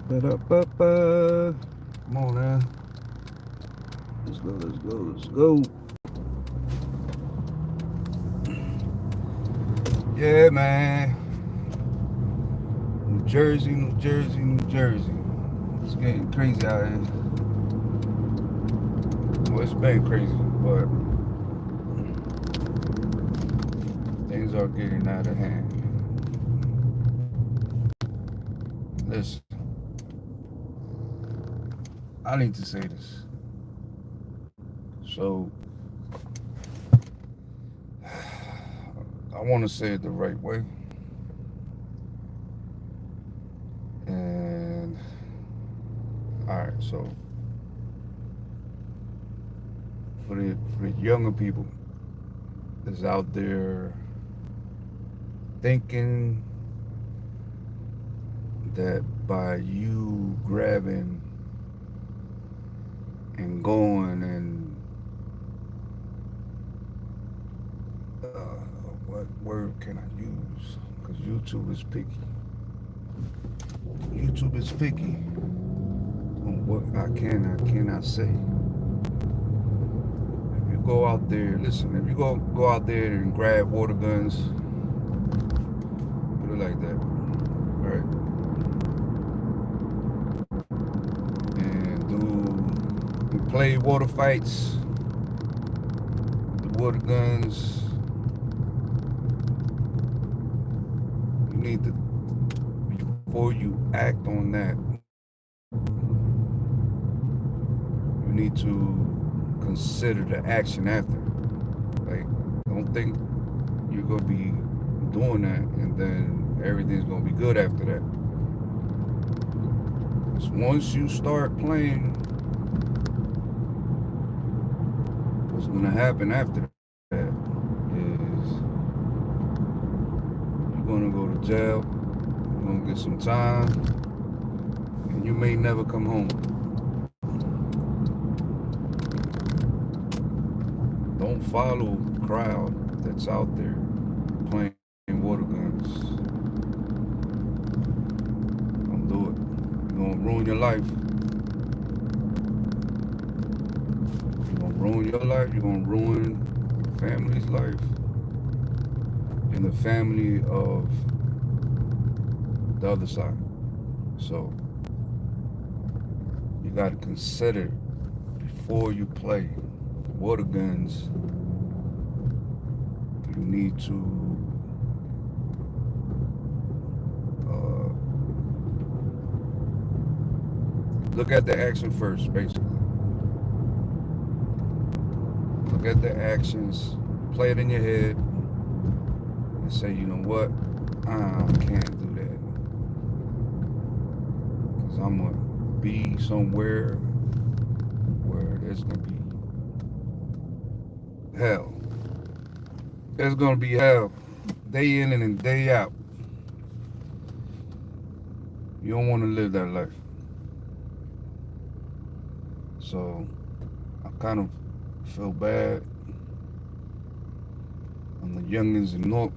Ba-da-ba-ba. Come on now. Let's go, let's go, let's go. Yeah, man. New Jersey, New Jersey, New Jersey. It's getting crazy out here. Well, it's been crazy, but things are getting out of hand. Listen, I need to say this. So, I want to say it the right way. And, alright, so for the younger people that's out there thinking that by you grabbing and going and what word can I use? Because YouTube is picky. YouTube is picky on what I can and cannot say. If you go out there, listen. If you go out there and grab water guns, put it like that, right? And play water fights, the water guns. You need to, before you act on that, you need to consider the action after. Like, don't think you're gonna be doing that and then everything's gonna be good after that. Because once you start playing, what's gonna happen after that is you're gonna go to jail, you're gonna get some time, and you may never come home. Don't follow the crowd that's out there playing water guns. Don't do it. You're gonna ruin your life. You're gonna ruin your life. You're gonna ruin your family's life and the family of the other side. So you gotta consider before you play water guns. You need to look at the action first, basically. Look at the actions, play it in your head, and say, you know what, I can't do that. Because I'm going to be somewhere where there's going to be hell. There's going to be hell day in and day out. You don't want to live that life. So I kind of feel bad on the youngins in North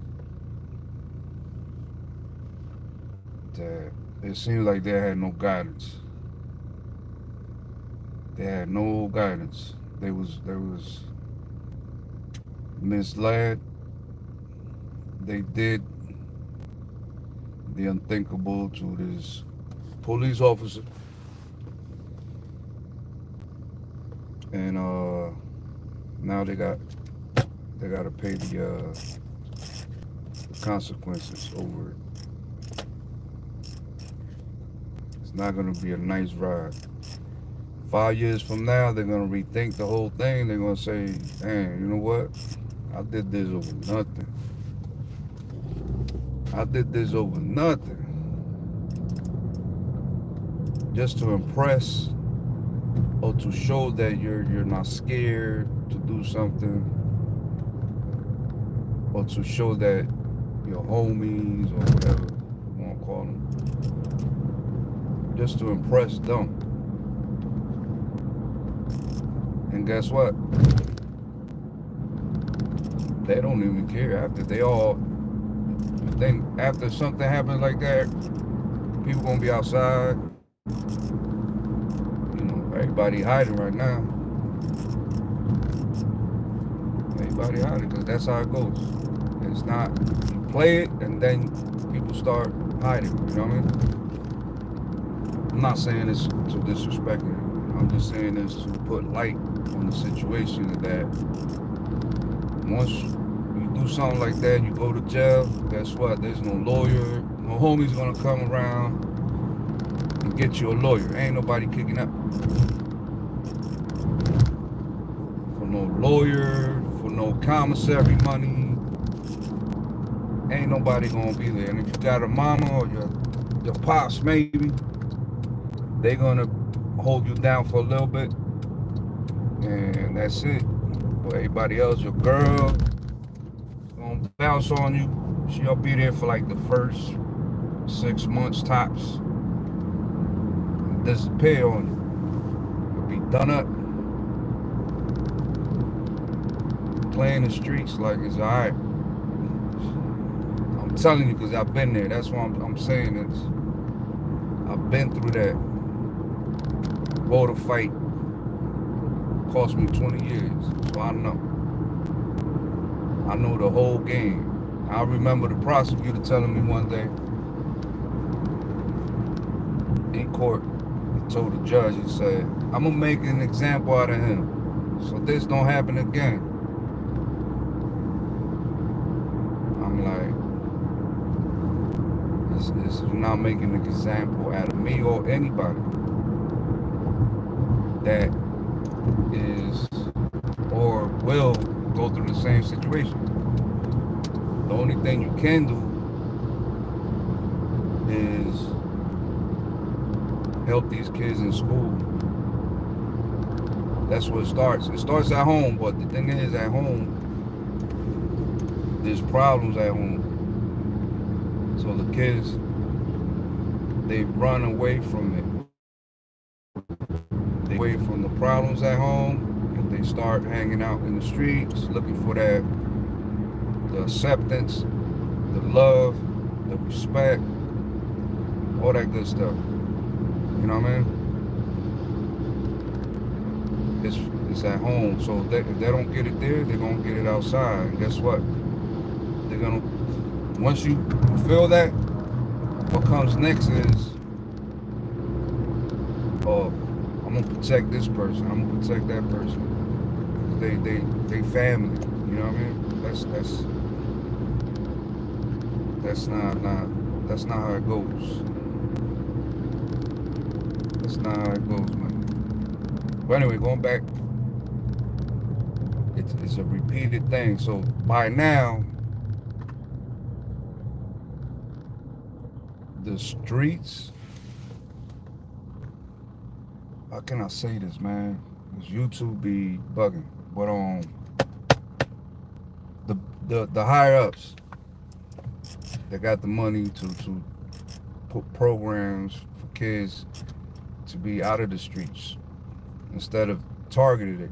that it seems like they had no guidance. They had no guidance. They was misled. They did the unthinkable to this police officer, and now they got to pay the consequences over it. It's not gonna be a nice ride. 5 years from now, they're gonna rethink the whole thing. They're gonna say, "Man, you know what? I did this over nothing. I did this over nothing, just to impress or to show that you're not scared to do something, or to show that your homies or whatever you want to call them, just to impress them. And guess what? They don't even care after they all think after something happens like that, people gonna be outside You know, everybody hiding right now. Everybody hiding because that's how it goes. It's not, you play it and then people start hiding. You know what I mean? I'm not saying this to disrespect it. I'm just saying this to put light on the situation that once you do something like that, you go to jail, guess what? There's no lawyer, no homie's gonna come around and get you a lawyer. Ain't nobody kicking up for no lawyer, for no commissary money. Ain't nobody gonna be there. And if you got a mama or your pops maybe, they gonna hold you down for a little bit, and that's it. But everybody else, your girl, gonna bounce on you. She'll be there for like the first 6 months tops. And disappear on you. You'll be done up. Playing the streets like it's alright. I'm telling you because I've been there. That's why I'm saying this. I've been through that. Water fight cost me 20 years, so I know. I know the whole game. I remember the prosecutor telling me one day in court, he told the judge, he said, I'm gonna make an example out of him, so this don't happen again. I'm like, this is not making an example out of me or anybody that is or will go through the same situation. The only thing you can do is help these kids in school. That's where it starts. It starts at home, but the thing is, at home, there's problems at home. So the kids, they run away from it. They away from the problems at home, and they start hanging out in the streets, looking for that, the acceptance, the love, the respect, all that good stuff. You know what I mean? It's at home. So if they don't get it there, they're gonna get it outside. And guess what? They're gonna, once you feel that, what comes next is, oh, I'm gonna protect this person. I'm gonna protect that person. They family. You know what I mean? That's not how it goes. That's not how it goes, man. But anyway, going back, it's a repeated thing. So by now, the streets, how can I say this, man? Because YouTube be bugging. But the higher ups that got the money to put programs for kids to be out of the streets instead of targeted it.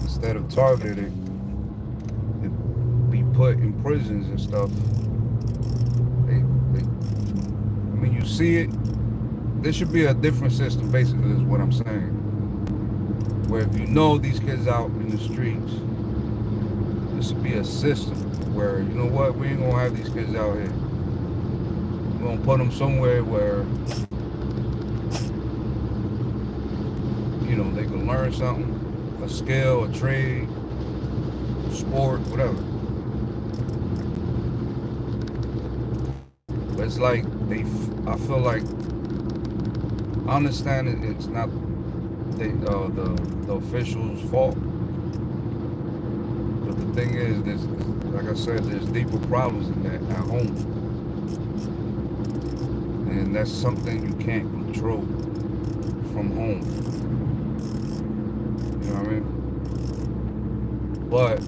Instead of targeted it be put in prisons and stuff. I mean, you see it. There should be a different system, basically, is what I'm saying. Where if you know these kids out in the streets, there should be a system where, you know what, we ain't gonna have these kids out here. We're gonna put them somewhere where, you know, they can learn something, a skill, a trade, a sport, whatever. But it's like I feel like, I understand it's not the officials' fault, but the thing is, like I said, there's deeper problems in that at home, and that's something you can't control from home. You know what I mean? But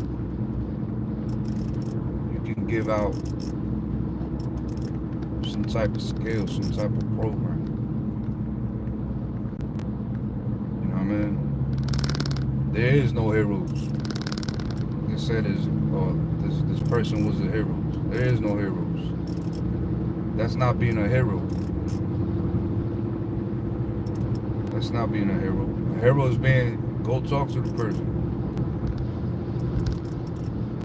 you can give out some type of skill, some type of program. You know what I mean? There is no heroes. They said this person was a hero. There is no heroes. That's not being a hero. That's not being a hero. A hero is being, go talk to the person.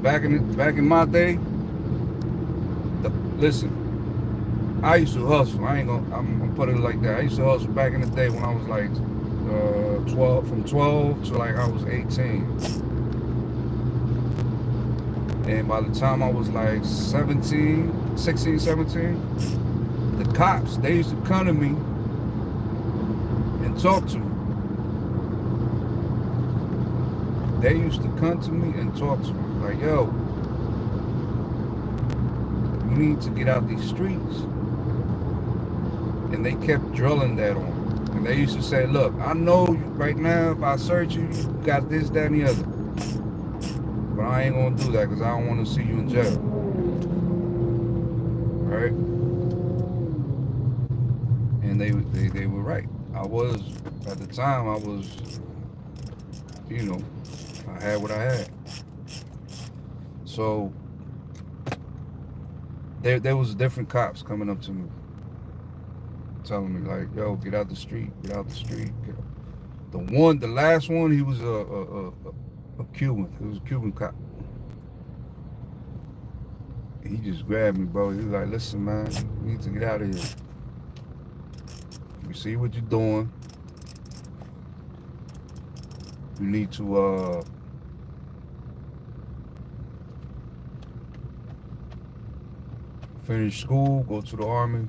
Back in my day, listen, I used to hustle. I'm gonna put it like that. I used to hustle back in the day when I was like 12 to like I was 18. And by the time I was like 16, 17, the cops, they used to come to me and talk to me. They used to come to me and talk to me. Like, yo, you need to get out these streets. And they kept drilling that on me. And they used to say, look, I know right now if I search you, you got this, that, and the other. But I ain't gonna do that because I don't want to see you in jail. Right? And they were right. I was, at the time, I was, you know, I had what I had. So there was different cops coming up to me, telling me like, yo, get out the street, get out the street. The last one, he was a Cuban. He was a Cuban cop. He just grabbed me, bro. He was like, listen, man, you need to get out of here. We see what you're doing. You need to finish school, go to the army.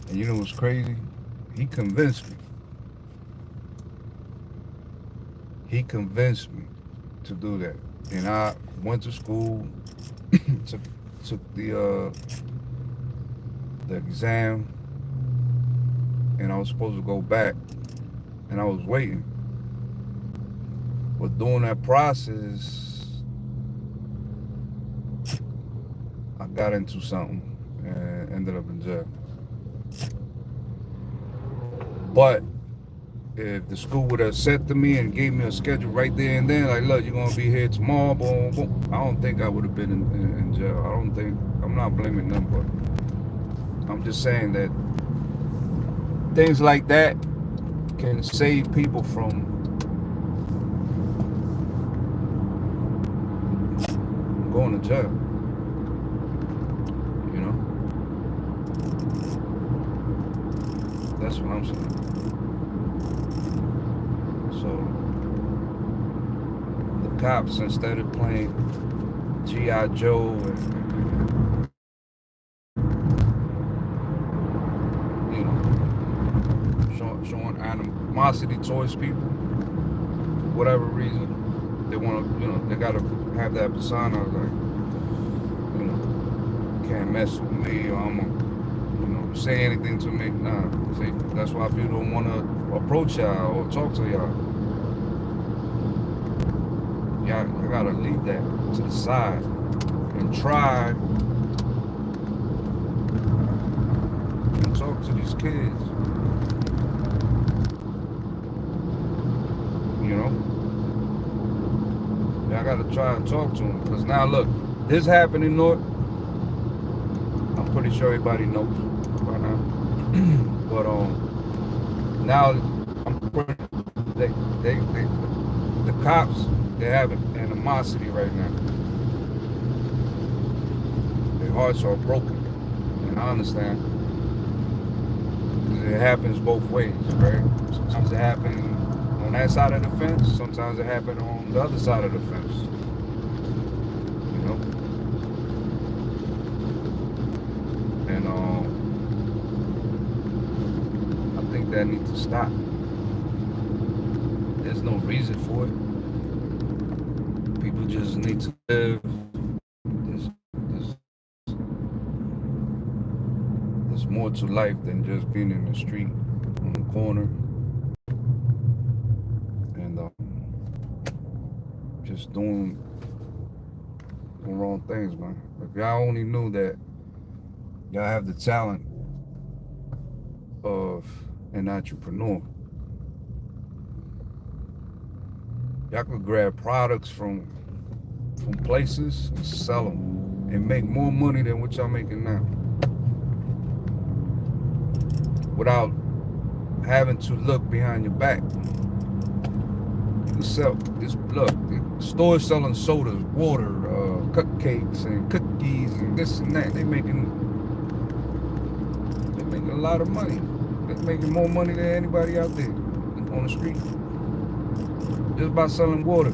And you know what's crazy? He convinced me. He convinced me to do that. And I went to school, took the exam, and I was supposed to go back, and I was waiting. But during that process, I got into something and ended up in jail. But if the school would have said to me and gave me a schedule right there and then, like, look, you're gonna be here tomorrow, boom, boom, I don't think I would have been in jail. I'm not blaming them, but I'm just saying that things like that can save people from going to jail. You know? That's what I'm saying. So the cops, instead of playing G.I. Joe and you know, showing animosity towards people for whatever reason, they want to, you know, they got to have that persona like, you know, can't mess with me or I'm gonna, you know, say anything to me. Nah, see, that's why people don't want to approach y'all or talk to y'all. Y'all gotta leave that to the side and try and talk to these kids. You know? Y'all gotta try and talk to them. Because now look, this happened in North. I'm pretty sure everybody knows by now. But now the cops, they have animosity right now. Their hearts are broken, and I understand. Because it happens both ways, right? Sometimes it happens on that side of the fence. Sometimes it happens on the other side of the fence. You know. And I think that needs to stop. There's no reason for it. People just need to live. There's more to life than just being in the street on the corner and just doing the wrong things, man. If y'all only knew that y'all have the talent of an entrepreneur, y'all could grab products from places and sell them and make more money than what y'all making now, without having to look behind your back. You can sell this. Look, stores selling sodas, water, cupcakes, and cookies, and this and that. They're making a lot of money. They're making more money than anybody out there on the street just by selling water.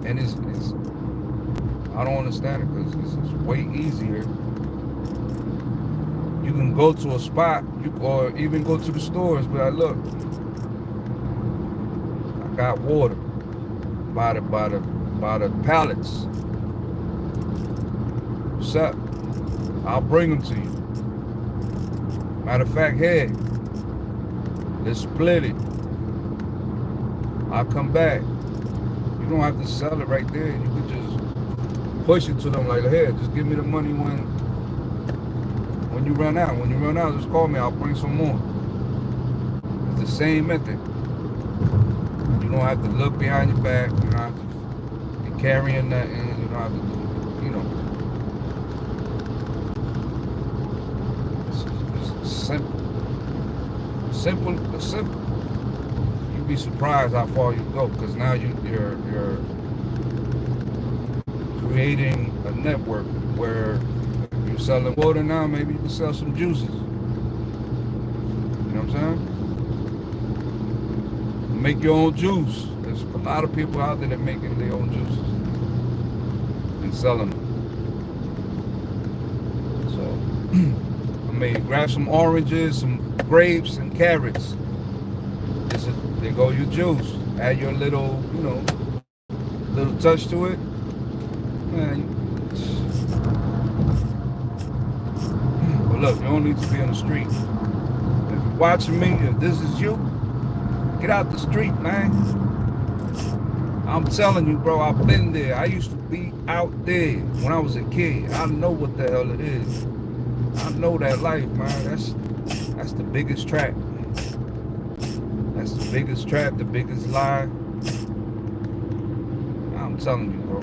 And it's I don't understand it because it's way easier. You can go to a spot, or even go to the stores, but look, I got water by the pallets. What's up? I'll bring them to you. Matter of fact, hey, let's split it. I'll come back. You don't have to sell it right there. You could just push it to them like, hey, just give me the money when you run out. When you run out, just call me. I'll bring some more. It's the same method. You don't have to look behind your back. You don't have to be carrying nothing. You don't have to do, it's simple. Simple. You'd be surprised how far you go, because now you're creating a network where you're selling water now, maybe you can sell some juices. You know what I'm saying? Make your own juice. There's a lot of people out there that are making their own juices and selling them. So I mean, grab some oranges, some grapes, and carrots. There go your juice. Add your little, little touch to it. Man, but look, you don't need to be on the street. If you're watching me, if this is you, get out the street, man. I'm telling you, bro, I've been there. I used to be out there when I was a kid. I know what the hell it is. I know that life, man. That's the biggest trap. That's the biggest trap, the biggest lie. I'm telling you, bro.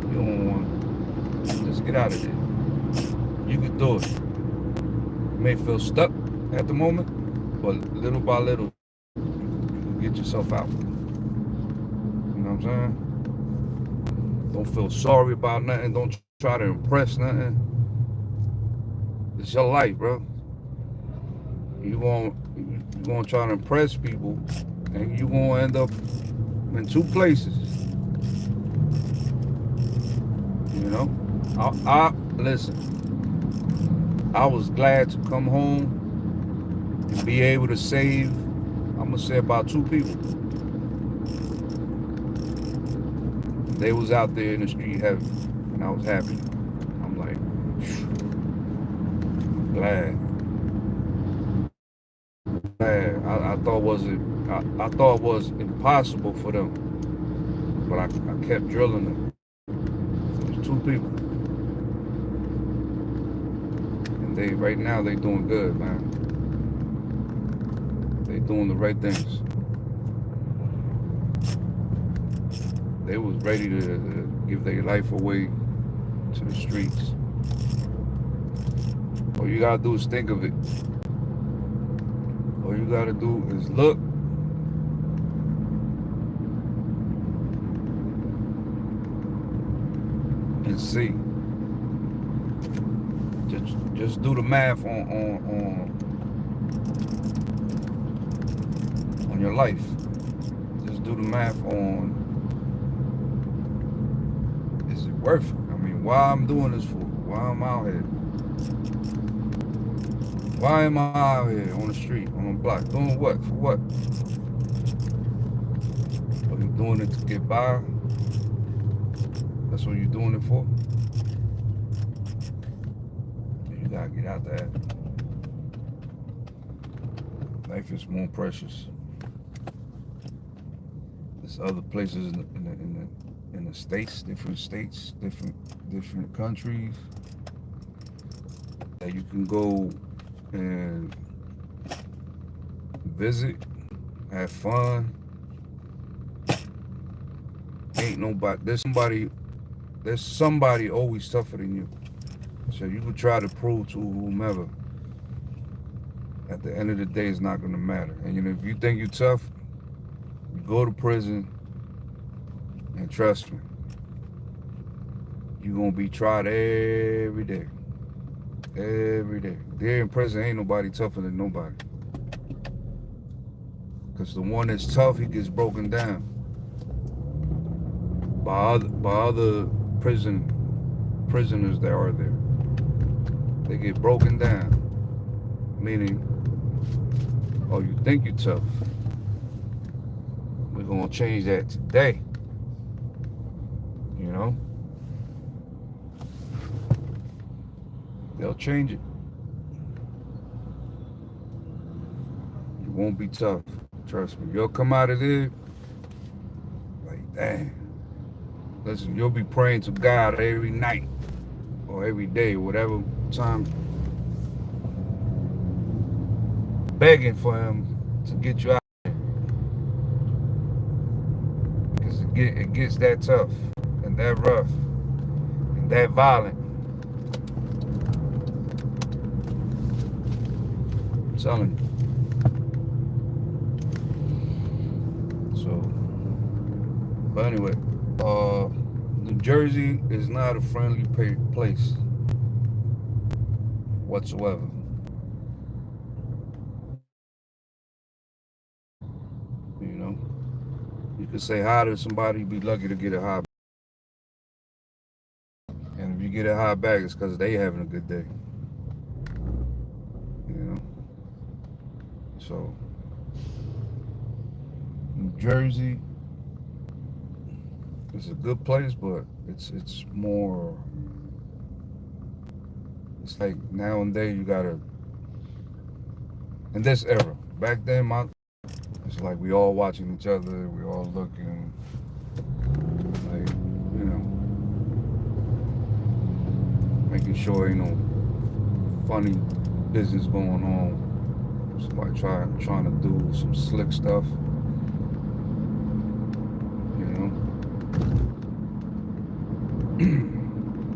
You don't want to. Just get out of there. You can do it. You may feel stuck at the moment, but little by little, you can get yourself out. You know what I'm saying? Don't feel sorry about nothing. Don't try to impress nothing. It's your life, bro. You're gonna try to impress people, and you're gonna end up in two places. You know? I listen. I was glad to come home and be able to save, I'm gonna say, about 2 people. They was out there in the street heavy, and I was happy. I'm like, glad. I thought it was impossible for them, but I kept drilling them. There's 2 people, and right now they doing good, man. They doing the right things. They was ready to give their life away to the streets. All you gotta do is think of it. All you gotta do is look and see. Just do the math on your life. Just do the math on, is it worth it? I mean, why I'm doing this for? Why I'm out here? Why am I out here on the street, on the block? Doing what? For what? Are you doing it to get by? That's what you're doing it for? You gotta get out there. Life is more precious. There's other places in the states, different countries that you can go and visit, have fun. Ain't nobody. There's somebody always tougher than you. So you can try to prove to whomever. At the end of the day, it's not going to matter. And if you think you're tough, you go to prison, and trust me, you're going to be tried every day. Every day. There in prison, ain't nobody tougher than nobody. Because the one that's tough, he gets broken down by other prisoners that are there. They get broken down. Meaning, oh, you think you're tough. We're going to change that today. You know? They'll change it. You won't be tough. Trust me. You'll come out of there like, damn. Listen, you'll be praying to God every night or every day, whatever time, begging for him to get you out of there. Because it gets that tough and that rough and that violent. I'm telling you. So, but anyway, New Jersey is not a friendly place whatsoever. You know, you could say hi to somebody, be lucky to get a hi. And if you get a hi back, it's because they having a good day. You know, so New Jersey is a good place, but it's more. It's like nowadays you gotta. In this era, back then, it's like we all watching each other, we all looking, like, making sure ain't no funny business going on. Somebody trying to do some slick stuff,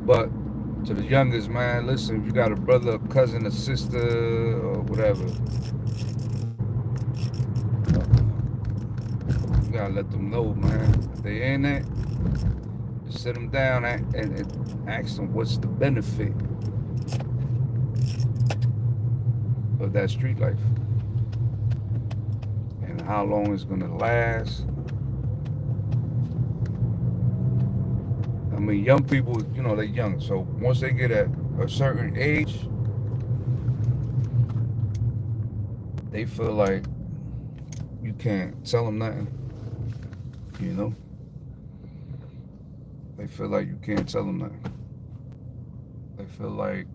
But to the youngest, man, listen, if you got a brother, a cousin, a sister, or whatever, you gotta let them know, man. If they in that, just sit them down and ask them what's the benefit of that street life and how long it's gonna last. I mean, young people, they're young, so once they get at a certain age, they feel like you can't tell them nothing. They feel like you can't tell them nothing. They feel like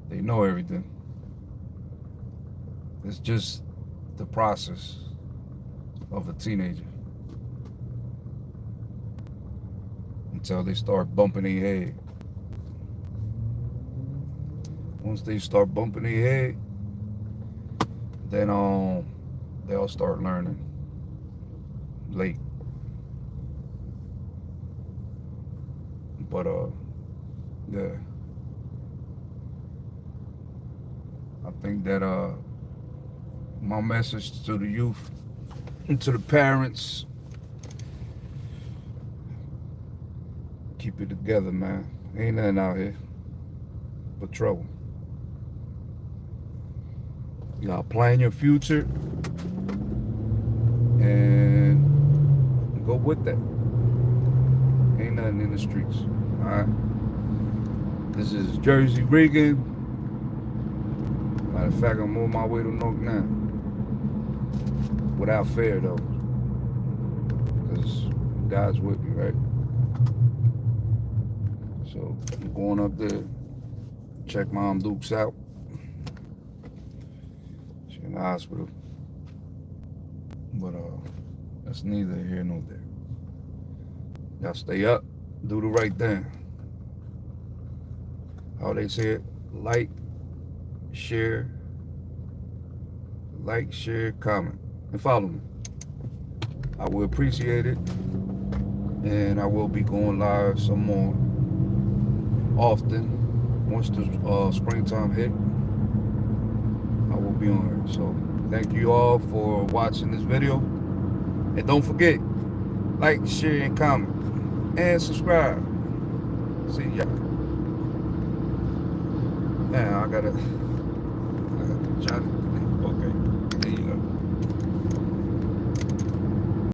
they know everything. It's just the process of a teenager until they start bumping their head. Once they start bumping their head, then they'll start learning late. But yeah, I think that my message to the youth and to the parents, keep it together, man. Ain't nothing out here but trouble. You gotta plan your future and go with that. Ain't nothing in the streets. Alright? This is Jersey Regan. Matter of fact, I'm on my way to North now. Without fear, though. Because God's with me, right? So I'm going up there, check Mom Dukes out. She's in the hospital. But that's neither here nor there. Y'all stay up, do the right thing. How they say it, like, share, comment, and follow me. I will appreciate it. And I will be going live some more often. Once the springtime hit, I will be on here. So thank you all for watching this video. And don't forget, like, share, and comment. And subscribe. See ya. Man, I gotta jot it